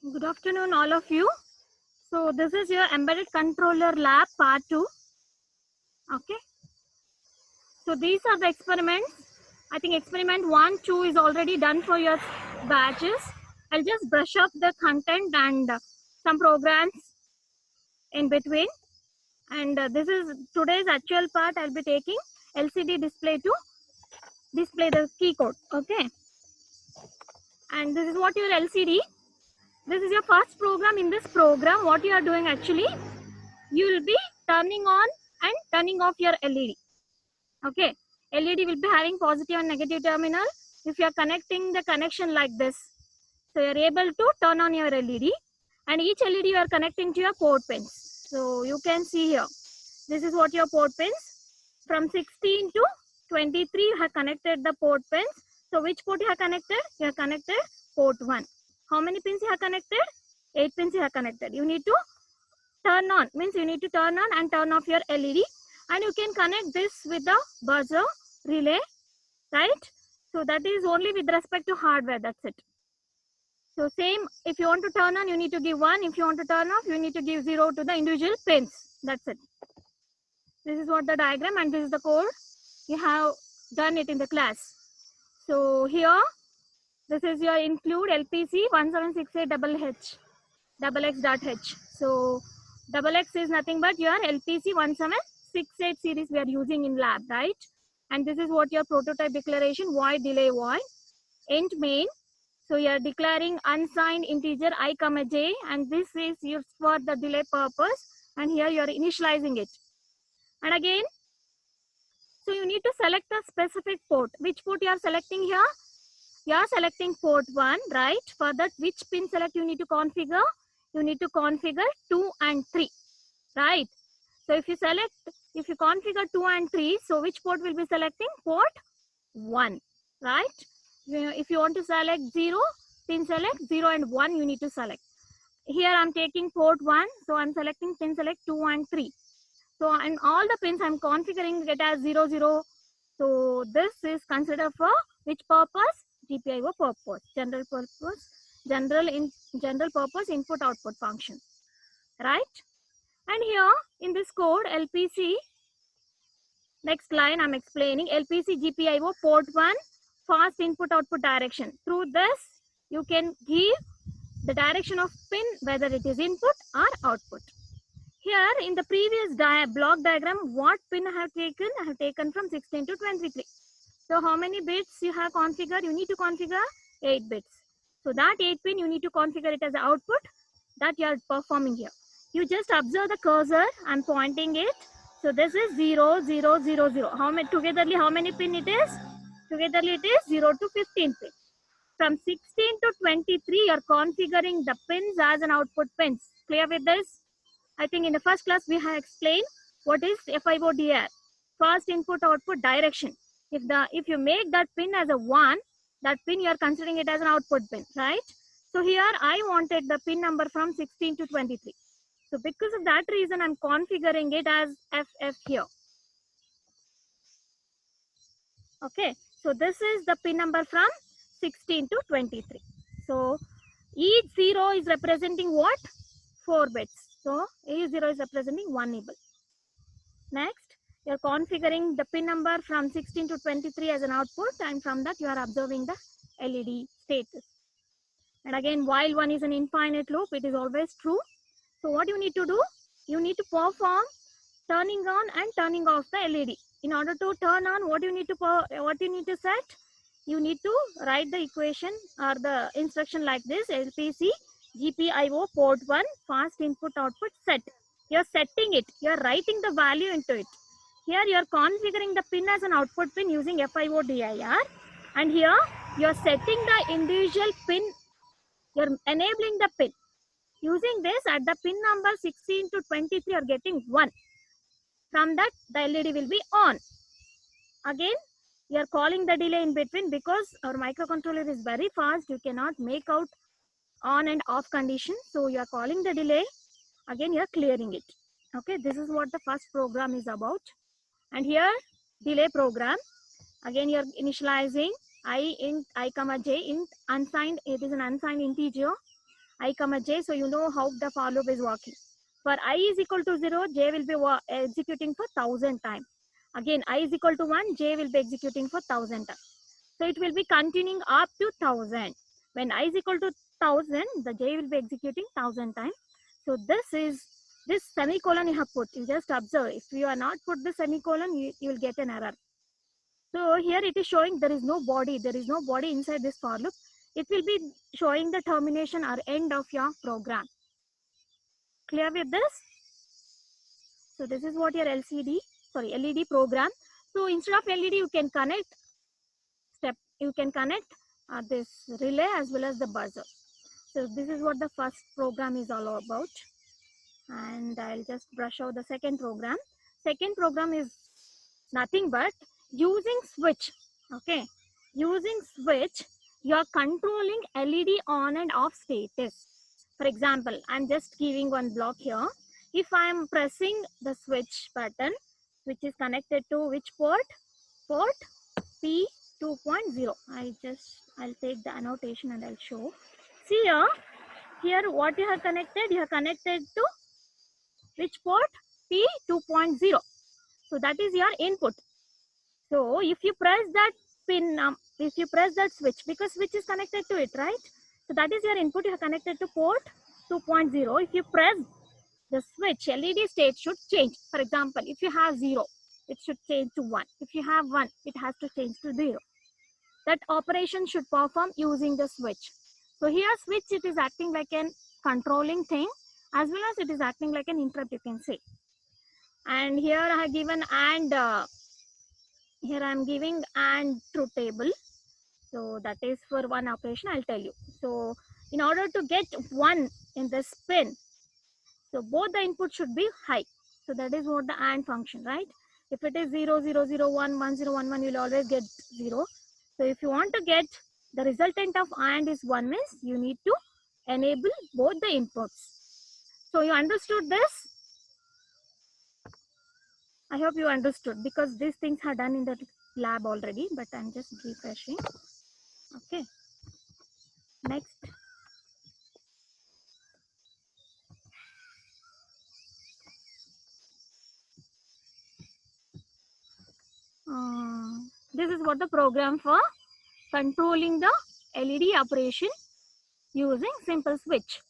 Good afternoon, all of you. So this is your embedded controller lab part 2. Okay. So these are the experiments. I think experiment 1, 2 is already done for your batches. I'll just brush up the content and some programs in between. And this is today's actual part. I'll be taking LCD display to display the key code. Okay. And this is what your LCD. This is your first program. In this program, what you are doing actually, you will be turning on and turning off your LED. Okay, LED will be having positive and negative terminal. If you are connecting the connection like this, so you are able to turn on your LED, and each LED you are connecting to your port pins. So you can see here, this is what your port pins. From 16 to 23 you have connected the port pins. So which port you have connected? You have connected port 1. How many pins you have connected? 8 pins you have connected. You need to turn on, means you need to turn on and turn off your LED, and you can connect this with the buzzer relay, right? So that is only with respect to hardware, that's it. So same, if you want to turn on, you need to give 1. If you want to turn off, you need to give 0 to the individual pins. That's it. This is what the diagram, and this is the code. You have done it in the class. So here, this is your include LPC 1768HH. XX.H. So XX is nothing but your LPC 1768 series we are using in lab, right? And this is what your prototype declaration, void delay void, int main. So you are declaring unsigned integer I, j, and this is used for the delay purpose. And here you are initializing it. And again, so you need to select a specific port. Which port you are selecting here? You are selecting port 1, right? For that, which pin select you need to configure? You need to configure 2 and 3, right? So if you configure 2 and 3, so which port will be selecting? Port 1, right? If you want to select 0, pin select 0 and 1 you need to select. Here I'm taking port 1, so I'm selecting pin select 2 and 3. So and all the pins I'm configuring it as 0, 0. So this is considered for which purpose? GPIO purpose, general purpose input output function, right? And here in this code LPC, next line I'm explaining, LPC GPIO port 1 fast input output direction. Through this you can give the direction of pin, whether it is input or output. Here in the previous block diagram, what pin I have taken? I have taken from 16 to 23. So how many bits you have configured? You need to configure 8 bits. So that 8 pin you need to configure it as an output that you are performing here. You just observe the cursor, I'm pointing it. So this is 0, 0, 0, 0. Togetherly how many pin it is? Togetherly it is 0 to 15 pin. From 16 to 23 you are configuring the pins as an output pins. Clear with this? I think in the first class we have explained what is FIO-DR, fast input output direction. If you make that pin as a 1, that pin you are considering it as an output pin, right? So here I wanted the pin number from 16 to 23. So because of that reason I'm configuring it as FF here. Okay, so this is the pin number from 16 to 23. So each 0 is representing what? 4 bits. So each 0 is representing 1 nibble. Next, you are configuring the pin number from 16 to 23 as an output, and from that you are observing the LED status. And again, while 1 is an infinite loop, it is always true. So what you need to do? You need to perform turning on and turning off the LED. In order to turn on, what you need to set? You need to write the equation or the instruction like this: LPC GPIO port 1 fast input output set. You're setting it, you're writing the value into it. Here you're configuring the pin as an output pin using FIO-DIR, and here you're setting the individual pin, you're enabling the pin. Using this, at the pin number 16 to 23 you're getting 1. From that the LED will be on. Again you're calling the delay in between, because our microcontroller is very fast, you cannot make out on and off condition, so you are calling the delay. Again you are clearing it. Okay, this is what the first program is about. And here delay program, again you are initializing I int I, j int unsigned, it is an unsigned integer, I comma j, so you know how the for loop is working. For I is equal to 0, j will be executing for 1000 times. Again, I is equal to 1, j will be executing for 1000 times. So it will be continuing up to 1000. When I is equal to 1000, the j will be executing 1000 times. So this semicolon you have put. You just observe. If you are not put the semicolon, you will get an error. So here it is showing there is no body. There is no body inside this for loop. It will be showing the termination or end of your program. Clear with this? So this is what your LED program. So instead of LED, you can connect this relay as well as the buzzer. So this is what the first program is all about. And I'll just brush out the second program. Second program is nothing but using switch. Okay, using switch, you're controlling LED on and off status. For example, I'm just giving one block here. If I'm pressing the switch button, which is connected to which port? Port P2.0. I'll take the annotation and I'll show. See here what you have connected? You have connected to which port? P2.0. So that is your input. So if you press that pin, if you press that switch, because switch is connected to it, right? So that is your input. You have connected to port 2.0. If you press the switch, LED state should change. For example, if you have 0, it should change to 1. If you have 1, it has to change to 0. That operation should perform using the switch. So here switch, it is acting like an controlling thing as well as it is acting like an interrupt, you can say. And here I have given and here I am giving and truth table. So that is for one operation, I'll tell you. So in order to get 1 in this pin, so both the input should be high. So that is what the AND function, right? If it is 0, 0, 0, 1, 1, 0, 1, 1, you'll always get 0. So if you want to get the resultant of AND is 1 means you need to enable both the inputs. So you understood this? I hope you understood because these things are done in the lab already, but I'm just refreshing. Okay. Next. This is what the program for controlling the LED operation using simple switch.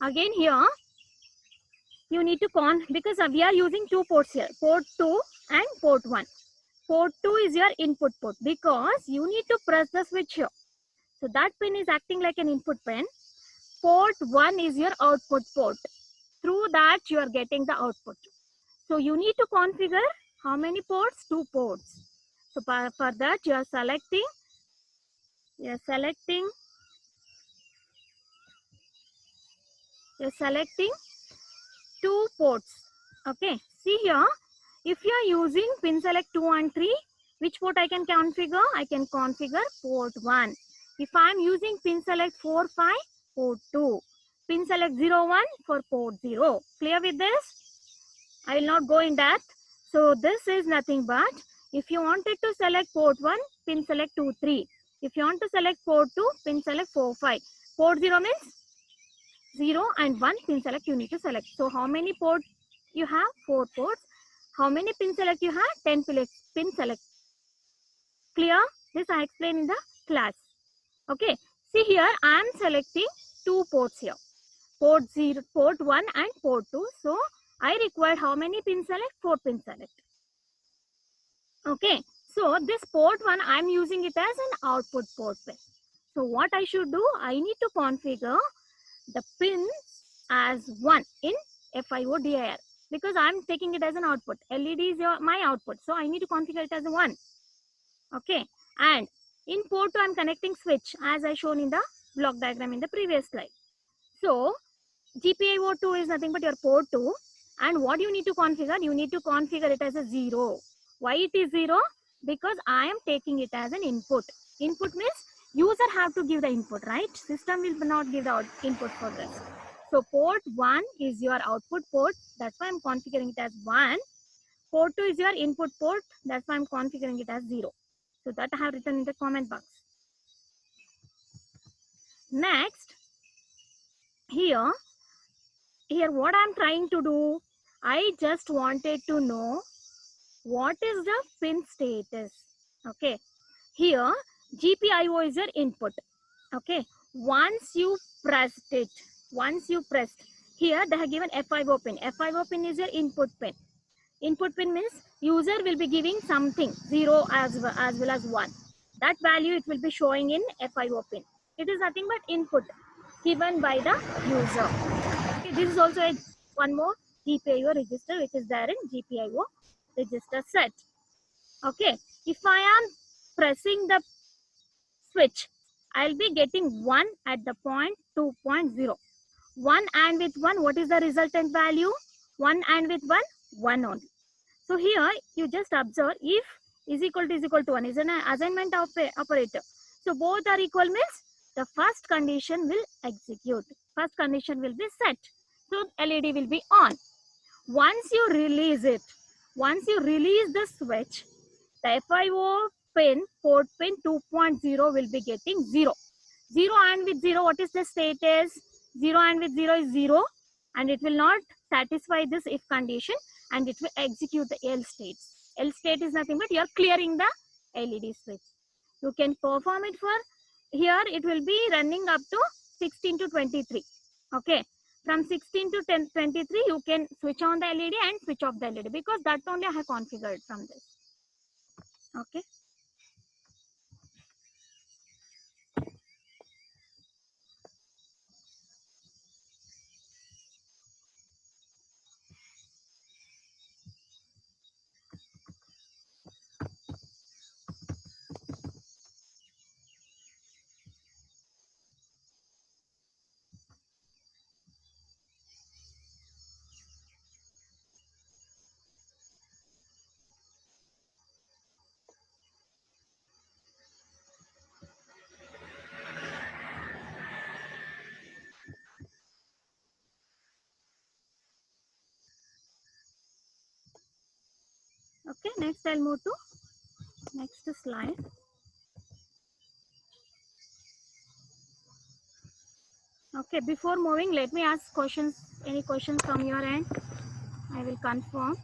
Again here you need to because we are using 2 ports here, port 2 and port 1. Port 2 is your input port because you need to press the switch here. So that pin is acting like an input pin. Port 1 is your output port. Through that you are getting the output. So you need to configure how many ports? 2 ports. So for that you are selecting 2 ports. Okay, see here, if you are using pin select 2 and 3, which port I can configure? I can configure port 1. If I am using pin select 4, 5, port 2. Pin select 0, 1 for port 0. Clear with this? I will not go in depth. So this is nothing but if you wanted to select port 1, pin select 2, 3. If you want to select port 2, pin select 4, 5. Port 0 means 0 and 1 pin select you need to select. So how many ports you have? 4 ports. How many pin select you have? 10 pin select. Clear? This I explained in the class. Okay. See here I am selecting 2 ports here. Port 0, port 1 and port 2. So I require how many pin select? 4 pin select. Okay. So this port 1 I am using it as an output port pin. So what I should do? I need to configure the pins as 1 in FIO-DIR because I'm taking it as an output. LED is my output, so I need to configure it as a 1. Okay, and in port 2 I'm connecting switch as I shown in the block diagram in the previous slide. So GPIO2 is nothing but your port 2, and what you need to configure? You need to configure it as a 0. Why it is 0? Because I am taking it as an input. Input means user have to give the input, right? System will not give the input for this. So port 1 is your output port. That's why I'm configuring it as 1. Port 2 is your input port. That's why I'm configuring it as 0. So that I have written in the comment box. Next, here what I'm trying to do, I just wanted to know what is the pin status. Okay, here GPIO is your input. Okay, once you pressed it, here they have given F5O pin. F5O pin is your input pin. Input pin means user will be giving something 0 as well as 1. That value it will be showing in F5O pin. It is nothing but input given by the user. Okay, this is also one more GPIO register which is there in GPIO register set. Okay, if I am pressing the switch, I'll be getting 1 at the point 2.0. 1 and with 1, what is the resultant value? 1 and with 1, 1 only. So here you just observe if is equal to 1 is an assignment of operator. So both are equal means the first condition will execute. First condition will be set. So LED will be on. Once you release it, once you release the switch, the FIO pin, port pin 2.0 will be getting 0. 0 and with 0, what is the status? 0 and with 0 is 0 and it will not satisfy this if condition and it will execute the L states. L state is nothing but you are clearing the LED switch. You can perform it for, here it will be running up to 16 to 23. Okay. From 16 to 23, you can switch on the LED and switch off the LED because that only I have configured from this. Okay. Okay, next I'll move to next slide. Okay, before moving, let me ask questions. Any questions from your end? I will confirm.